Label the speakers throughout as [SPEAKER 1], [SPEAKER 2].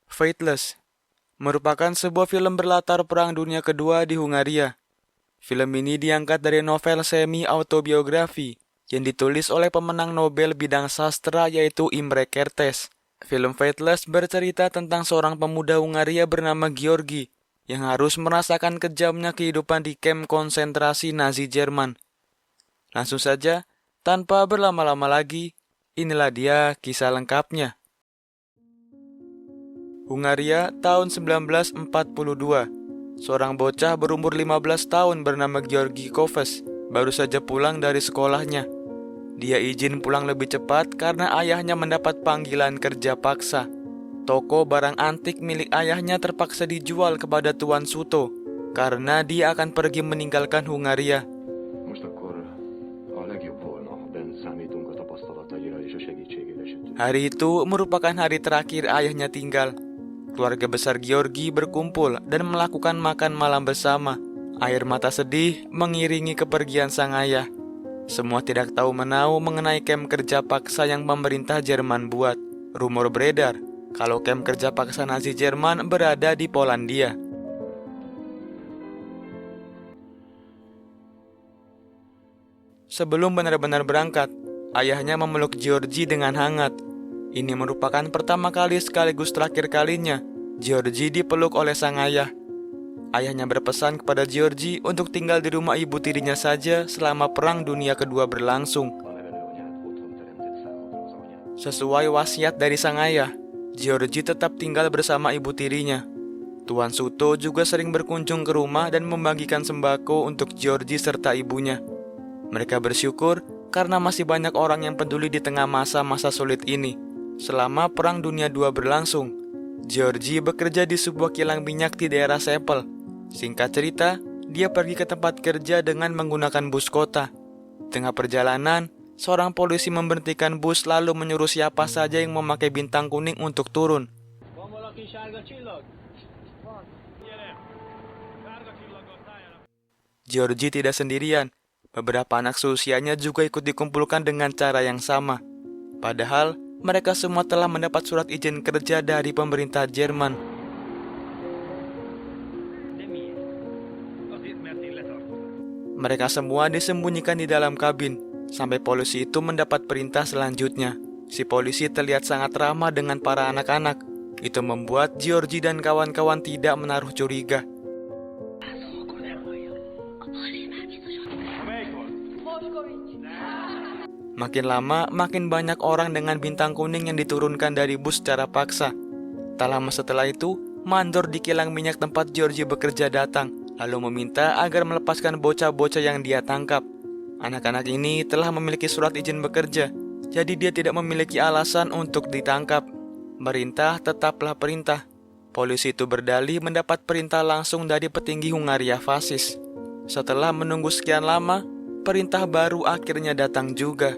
[SPEAKER 1] Fateless merupakan sebuah film berlatar Perang Dunia Kedua di Hungaria. Film ini diangkat dari novel semi-autobiografi yang ditulis oleh pemenang Nobel bidang sastra yaitu Imre Kertész. Film Fateless bercerita tentang seorang pemuda Hungaria bernama Georgi yang harus merasakan kejamnya kehidupan di kamp konsentrasi Nazi Jerman. Langsung saja, tanpa berlama-lama lagi, inilah dia kisah lengkapnya. Hungaria tahun 1942. Seorang bocah berumur 15 tahun bernama Georgi Koves baru saja pulang dari sekolahnya. Dia izin pulang lebih cepat karena ayahnya mendapat panggilan kerja paksa. Toko barang antik milik ayahnya terpaksa dijual kepada Tuan Suto karena dia akan pergi meninggalkan Hungaria. Hari itu merupakan hari terakhir ayahnya tinggal. Keluarga besar Georgi berkumpul dan melakukan makan malam bersama. Air mata sedih mengiringi kepergian sang ayah. Semua tidak tahu menahu mengenai kamp kerja paksa yang pemerintah Jerman buat. Rumor beredar kalau kamp kerja paksa Nazi Jerman berada di Polandia. Sebelum benar-benar berangkat, ayahnya memeluk Georgi dengan hangat. Ini merupakan pertama kali sekaligus terakhir kalinya Georgi dipeluk oleh sang ayah. Ayahnya berpesan kepada Georgi untuk tinggal di rumah ibu tirinya saja selama Perang Dunia Kedua berlangsung. Sesuai wasiat dari sang ayah, Georgi tetap tinggal bersama ibu tirinya. Tuan Suto juga sering berkunjung ke rumah dan membagikan sembako untuk Georgi serta ibunya. Mereka bersyukur karena masih banyak orang yang peduli di tengah masa-masa sulit ini. Selama Perang Dunia II berlangsung, Georgi bekerja di sebuah kilang minyak di daerah Sepel. Singkat cerita, dia pergi ke tempat kerja dengan menggunakan bus kota. Tengah perjalanan, seorang polisi memberhentikan bus lalu menyuruh siapa saja yang memakai bintang kuning untuk turun. Georgi tidak sendirian. Beberapa anak seusianya juga ikut dikumpulkan dengan cara yang sama. Padahal, mereka semua telah mendapat surat izin kerja dari pemerintah Jerman. Mereka semua disembunyikan di dalam kabin, sampai polisi itu mendapat perintah selanjutnya. Si polisi terlihat sangat ramah dengan para anak-anak. Itu membuat Georgi dan kawan-kawan tidak menaruh curiga. Makin lama, makin banyak orang dengan bintang kuning yang diturunkan dari bus secara paksa. Tak lama setelah itu, mandor di kilang minyak tempat Georgi bekerja datang, lalu meminta agar melepaskan bocah-bocah yang dia tangkap. Anak-anak ini telah memiliki surat izin bekerja, jadi dia tidak memiliki alasan untuk ditangkap. Perintah tetaplah perintah. Polisi itu berdalih mendapat perintah langsung dari petinggi Hungaria fasis. Setelah menunggu sekian lama, perintah baru akhirnya datang juga.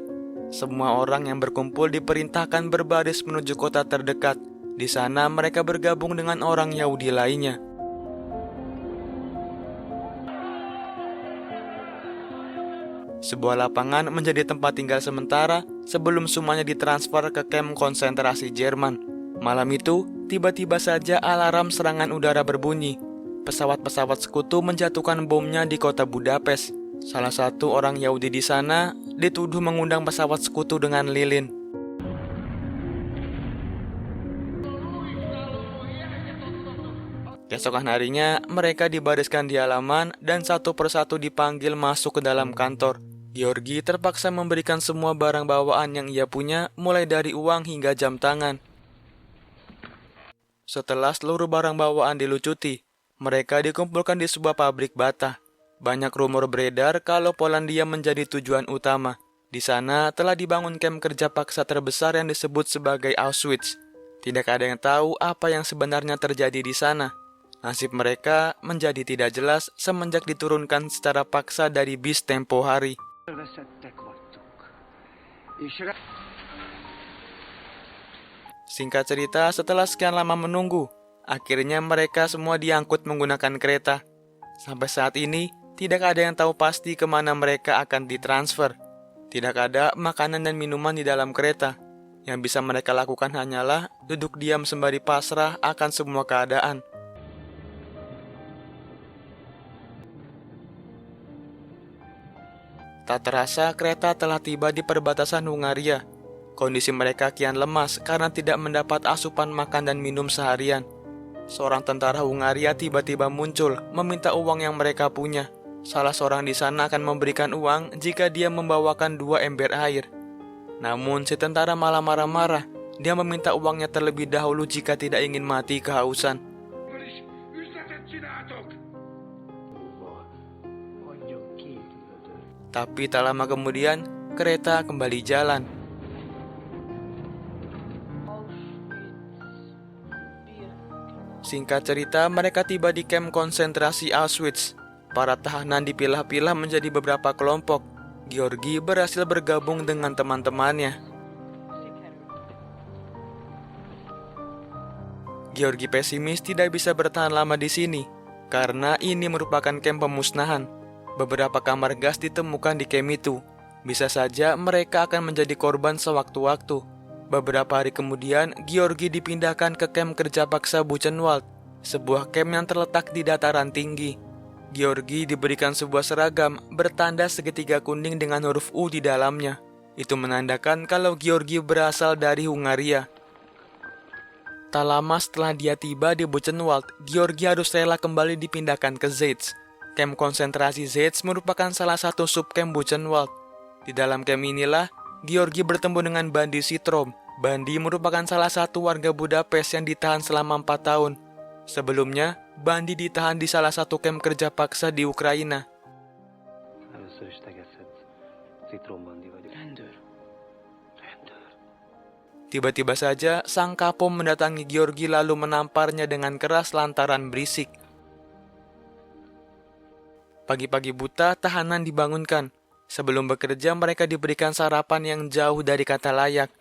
[SPEAKER 1] Semua orang yang berkumpul diperintahkan berbaris menuju kota terdekat. Di sana mereka bergabung dengan orang Yahudi lainnya. Sebuah lapangan menjadi tempat tinggal sementara sebelum semuanya ditransfer ke kamp konsentrasi Jerman. Malam itu, tiba-tiba saja alarm serangan udara berbunyi. Pesawat-pesawat sekutu menjatuhkan bomnya di kota Budapest. Salah satu orang Yahudi di sana dituduh mengundang pesawat sekutu dengan lilin. Keesokan harinya, mereka dibariskan di halaman dan satu persatu dipanggil masuk ke dalam kantor. Georgi terpaksa memberikan semua barang bawaan yang ia punya, mulai dari uang hingga jam tangan. Setelah seluruh barang bawaan dilucuti, mereka dikumpulkan di sebuah pabrik bata. Banyak rumor beredar kalau Polandia menjadi tujuan utama. Di sana telah dibangun kamp kerja paksa terbesar yang disebut sebagai Auschwitz. Tidak ada yang tahu apa yang sebenarnya terjadi di sana. Nasib mereka menjadi tidak jelas semenjak diturunkan secara paksa dari bis tempo hari. Singkat cerita, setelah sekian lama menunggu, akhirnya mereka semua diangkut menggunakan kereta. Sampai saat ini, tidak ada yang tahu pasti kemana mereka akan ditransfer. Tidak ada makanan dan minuman di dalam kereta. Yang bisa mereka lakukan hanyalah duduk diam sembari pasrah akan semua keadaan. Tak terasa kereta telah tiba di perbatasan Hungaria. Kondisi mereka kian lemas karena tidak mendapat asupan makan dan minum seharian. Seorang tentara Hungaria tiba-tiba muncul meminta uang yang mereka punya. Salah seorang di sana akan memberikan uang jika dia membawakan 2 ember air. Namun si tentara malah marah-marah. Dia meminta uangnya terlebih dahulu jika tidak ingin mati kehausan. Tapi tak lama kemudian, kereta kembali jalan. Singkat cerita, mereka tiba di kamp konsentrasi Auschwitz. Para tahanan dipilah-pilah menjadi beberapa kelompok. Georgi berhasil bergabung dengan teman-temannya. Georgi pesimis tidak bisa bertahan lama di sini, karena ini merupakan kamp pemusnahan. Beberapa kamar gas ditemukan di kamp itu. Bisa saja mereka akan menjadi korban sewaktu-waktu. Beberapa hari kemudian, Georgi dipindahkan ke kamp kerja paksa Buchenwald, sebuah kamp yang terletak di dataran tinggi. Georgi diberikan sebuah seragam bertanda segitiga kuning dengan huruf U di dalamnya. Itu menandakan kalau Georgi berasal dari Hungaria. Tak lama setelah dia tiba di Buchenwald, Georgi harus rela kembali dipindahkan ke Zeitz. Kamp konsentrasi Zeitz merupakan salah satu subkamp Buchenwald. Di dalam kamp inilah, Georgi bertemu dengan Bandi Sitrom. Bandi merupakan salah satu warga Budapest yang ditahan selama 4 tahun. Sebelumnya, Bandi ditahan di salah satu kamp kerja paksa di Ukraina. Tiba-tiba saja, sang kapo mendatangi Georgi lalu menamparnya dengan keras lantaran berisik. Pagi-pagi buta, tahanan dibangunkan. Sebelum bekerja, mereka diberikan sarapan yang jauh dari kata layak.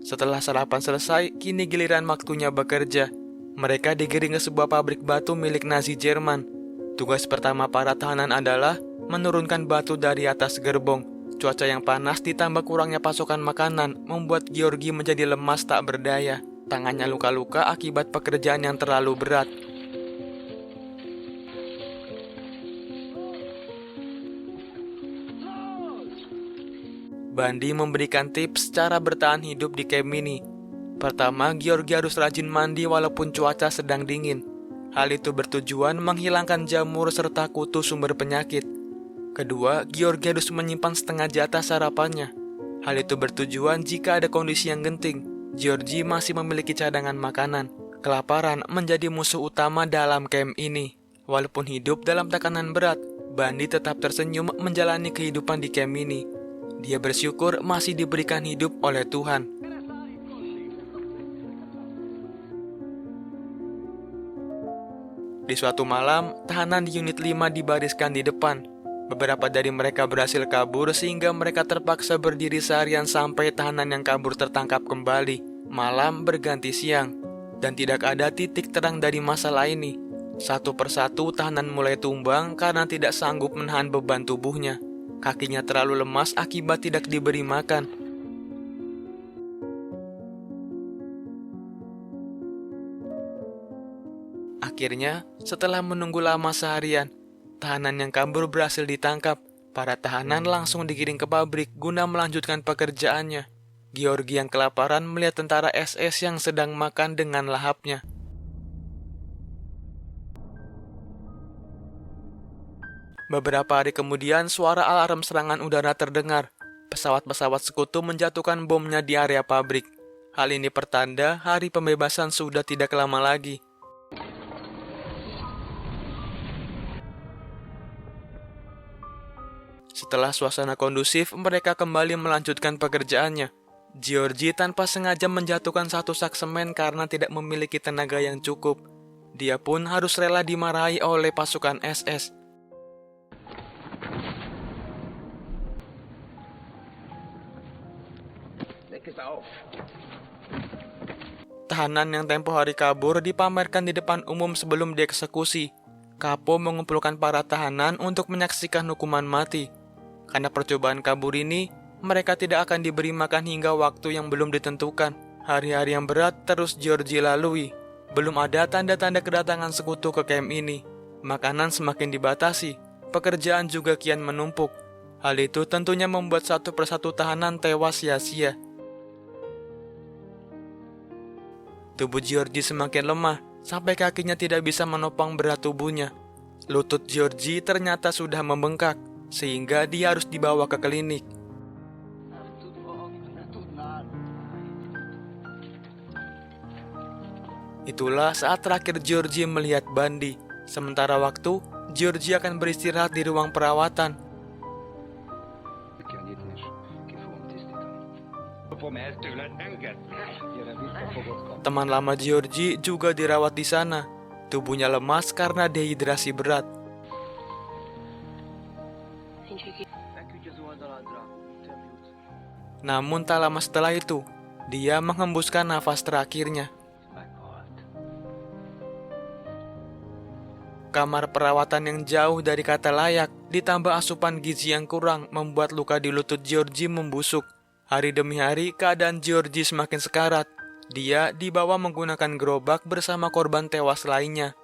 [SPEAKER 1] Setelah sarapan selesai, kini giliran waktunya bekerja. Mereka digiring ke sebuah pabrik batu milik Nazi Jerman. Tugas pertama para tahanan adalah menurunkan batu dari atas gerbong. Cuaca yang panas ditambah kurangnya pasokan makanan membuat Georgi menjadi lemas tak berdaya. Tangannya luka-luka akibat pekerjaan yang terlalu berat. Bandi memberikan tips cara bertahan hidup di kamp ini. Pertama, Georgi harus rajin mandi walaupun cuaca sedang dingin. Hal itu bertujuan menghilangkan jamur serta kutu sumber penyakit. Kedua, Georgi harus menyimpan setengah jatah sarapannya. Hal itu bertujuan jika ada kondisi yang genting, Georgi masih memiliki cadangan makanan. Kelaparan menjadi musuh utama dalam kamp ini. Walaupun hidup dalam tekanan berat, Bandi tetap tersenyum menjalani kehidupan di kamp ini. Dia bersyukur masih diberikan hidup oleh Tuhan. Di suatu malam, tahanan di unit 5 dibariskan di depan. Beberapa dari mereka berhasil kabur sehingga mereka terpaksa berdiri seharian sampai tahanan yang kabur tertangkap kembali. Malam berganti siang, dan tidak ada titik terang dari masalah ini. Satu persatu tahanan mulai tumbang karena tidak sanggup menahan beban tubuhnya. Kakinya terlalu lemas akibat tidak diberi makan. Akhirnya, setelah menunggu lama seharian, tahanan yang kabur berhasil ditangkap. Para tahanan langsung digiring ke pabrik guna melanjutkan pekerjaannya. Georgi yang kelaparan melihat tentara SS yang sedang makan dengan lahapnya. Beberapa hari kemudian, suara alarm serangan udara terdengar. Pesawat-pesawat sekutu menjatuhkan bomnya di area pabrik. Hal ini pertanda hari pembebasan sudah tidak lama lagi. Setelah suasana kondusif, mereka kembali melanjutkan pekerjaannya. Georgi tanpa sengaja menjatuhkan satu sak semen karena tidak memiliki tenaga yang cukup. Dia pun harus rela dimarahi oleh pasukan SS. Tahanan yang tempo hari kabur dipamerkan di depan umum sebelum dieksekusi. Kapo mengumpulkan para tahanan untuk menyaksikan hukuman mati. Karena percobaan kabur ini, mereka tidak akan diberi makan hingga waktu yang belum ditentukan. Hari-hari yang berat terus Georgie lalui. Belum ada tanda-tanda kedatangan sekutu ke camp ini. Makanan semakin dibatasi, pekerjaan juga kian menumpuk. Hal itu tentunya membuat satu persatu tahanan tewas sia-sia. Tubuh Georgie semakin lemah, sampai kakinya tidak bisa menopang berat tubuhnya. Lutut Georgie ternyata sudah membengkak, sehingga dia harus dibawa ke klinik. Itulah saat terakhir Georgie melihat Bandi. Sementara waktu, Georgie akan beristirahat di ruang perawatan. Teman lama Georgie juga dirawat di sana. Tubuhnya lemas karena dehidrasi berat. Namun tak lama setelah itu, dia menghembuskan nafas terakhirnya. Kamar perawatan yang jauh dari kata layak, ditambah asupan gizi yang kurang, membuat luka di lutut Georgie membusuk. Hari demi hari, keadaan Georgie semakin sekarat. Dia dibawa menggunakan gerobak bersama korban tewas lainnya.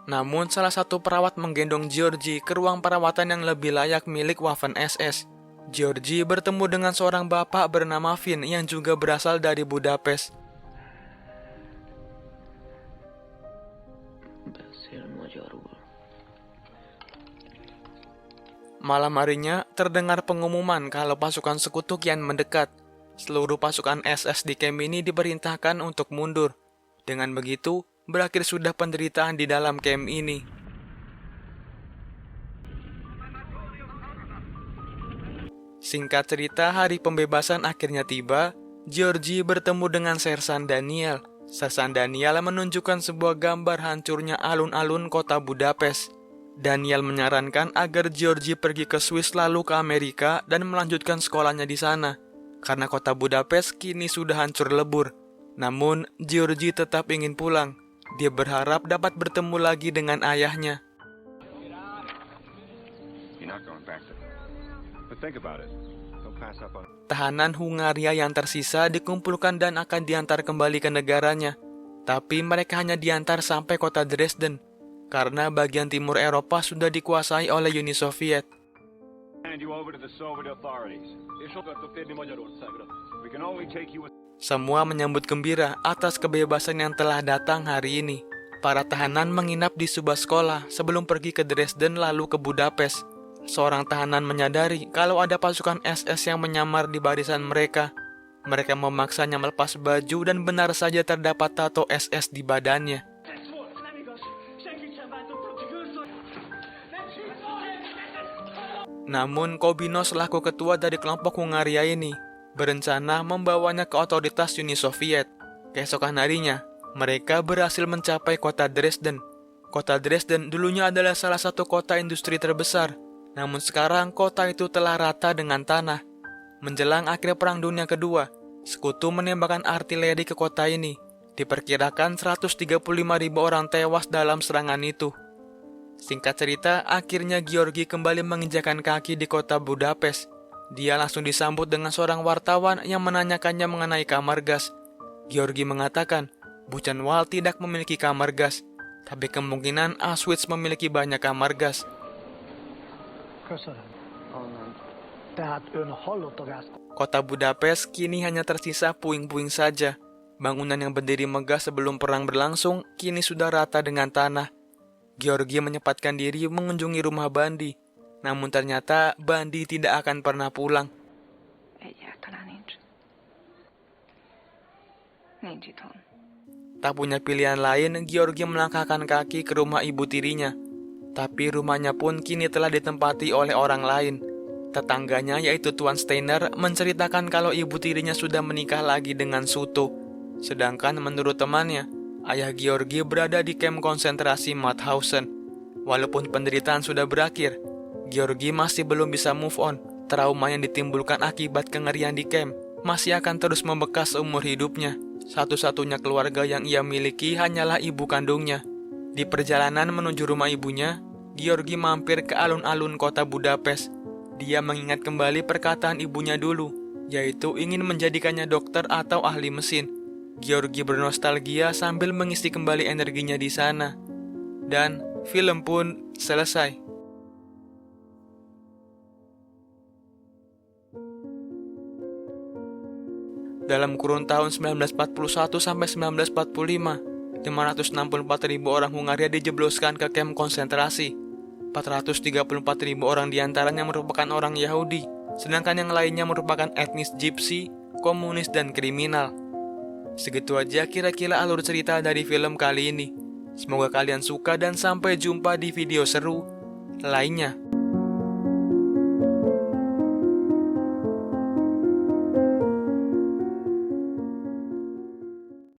[SPEAKER 1] Namun, salah satu perawat menggendong Georgie ke ruang perawatan yang lebih layak milik Waffen SS. Georgie bertemu dengan seorang bapak bernama Finn yang juga berasal dari Budapest. Malam harinya, terdengar pengumuman kalau pasukan sekutu kian mendekat. Seluruh pasukan SS di camp ini diperintahkan untuk mundur. Dengan begitu, berakhir sudah penderitaan di dalam camp ini. Singkat cerita, hari pembebasan akhirnya tiba. Georgie bertemu dengan Sersan Daniel. Sersan Daniel menunjukkan sebuah gambar hancurnya alun-alun kota Budapest. Daniel menyarankan agar Georgie pergi ke Swiss lalu ke Amerika dan melanjutkan sekolahnya di sana. Karena kota Budapest kini sudah hancur lebur. Namun, Georgie tetap ingin pulang. Dia berharap dapat bertemu lagi dengan ayahnya. Tahanan Hungaria yang tersisa dikumpulkan dan akan diantar kembali ke negaranya. Tapi mereka hanya diantar sampai kota Dresden, karena bagian timur Eropa sudah dikuasai oleh Uni Soviet. Semua menyambut gembira atas kebebasan yang telah datang hari ini. Para tahanan menginap di sebuah sekolah sebelum pergi ke Dresden lalu ke Budapest. Seorang tahanan menyadari kalau ada pasukan SS yang menyamar di barisan mereka. Mereka memaksanya melepas baju dan benar saja terdapat tato SS di badannya. Namun Kobino selaku ketua dari kelompok Hungaria ini berencana membawanya ke otoritas Uni Soviet. Keesokan harinya, mereka berhasil mencapai kota Dresden. Kota Dresden dulunya adalah salah satu kota industri terbesar. Namun sekarang kota itu telah rata dengan tanah. Menjelang akhir Perang Dunia Kedua, sekutu menembakkan artileri ke kota ini. Diperkirakan 135.000 orang tewas dalam serangan itu. Singkat cerita, akhirnya Georgie kembali menginjakan kaki di kota Budapest. Dia langsung disambut dengan seorang wartawan yang menanyakannya mengenai kamar gas. Georgie mengatakan, Buchenwald tidak memiliki kamar gas, tapi kemungkinan Auschwitz memiliki banyak kamar gas. Kota Budapest kini hanya tersisa puing-puing saja. Bangunan yang berdiri megah sebelum perang berlangsung kini sudah rata dengan tanah. Georgie menyempatkan diri mengunjungi rumah Bandi. Namun ternyata Bandi tidak akan pernah pulang. Tak punya pilihan lain, Georgie melangkahkan kaki ke rumah ibu tirinya. Tapi rumahnya pun kini telah ditempati oleh orang lain. Tetangganya yaitu Tuan Steiner menceritakan kalau ibu tirinya sudah menikah lagi dengan Suto. Sedangkan menurut temannya, ayah Georgie berada di kamp konsentrasi Mauthausen. Walaupun penderitaan sudah berakhir, Georgie masih belum bisa move on. Trauma yang ditimbulkan akibat kengerian di camp masih akan terus membekas seumur hidupnya. Satu-satunya keluarga yang ia miliki hanyalah ibu kandungnya. Di perjalanan menuju rumah ibunya, Georgi mampir ke alun-alun kota Budapest. Dia mengingat kembali perkataan ibunya dulu, yaitu ingin menjadikannya dokter atau ahli mesin. Georgi bernostalgia sambil mengisi kembali energinya di sana. Dan film pun selesai. Dalam kurun tahun 1941 sampai 1945, 564.000 orang Hungaria dijebloskan ke kamp konsentrasi. 434.000 orang diantaranya merupakan orang Yahudi, sedangkan yang lainnya merupakan etnis Gypsy, komunis, dan kriminal. Segitu aja kira-kira alur cerita dari film kali ini. Semoga kalian suka dan sampai jumpa di video seru lainnya.